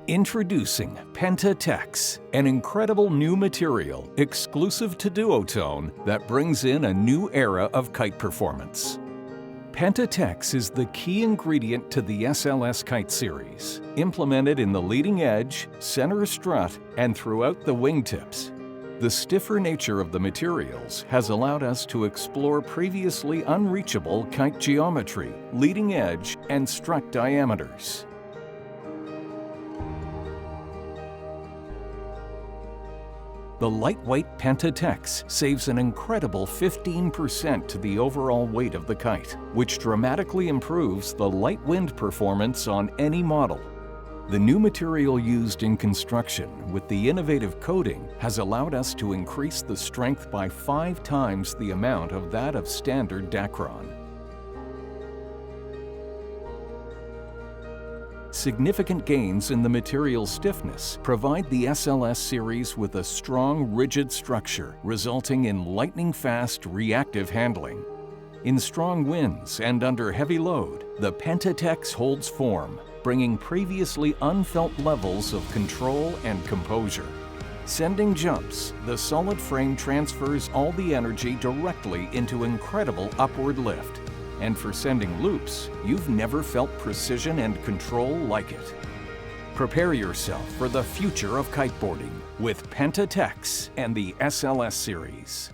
Introducing Penta TX, an incredible new material exclusive to Duotone that brings in a new era of kite performance. Penta TX is the key ingredient to the SLS kite series, implemented in the leading edge, center strut, and throughout the wingtips. The stiffer nature of the materials has allowed us to explore previously unreachable kite geometry, leading edge, and strut diameters. The lightweight Penta TX saves an incredible 15% to the overall weight of the kite, which dramatically improves the light wind performance on any model. The new material used in construction with the innovative coating has allowed us to increase the strength by 5 times the amount of that of standard dacron. Significant gains in the material stiffness provide the SLS series with a strong, rigid structure, resulting in lightning-fast, reactive handling. In strong winds and under heavy load, the Penta TX holds form, bringing previously unfelt levels of control and composure. Sending jumps, the solid frame transfers all the energy directly into incredible upward lift. And for sending loops, you've never felt precision and control like it. Prepare yourself for the future of kiteboarding with Penta TX and the SLS series.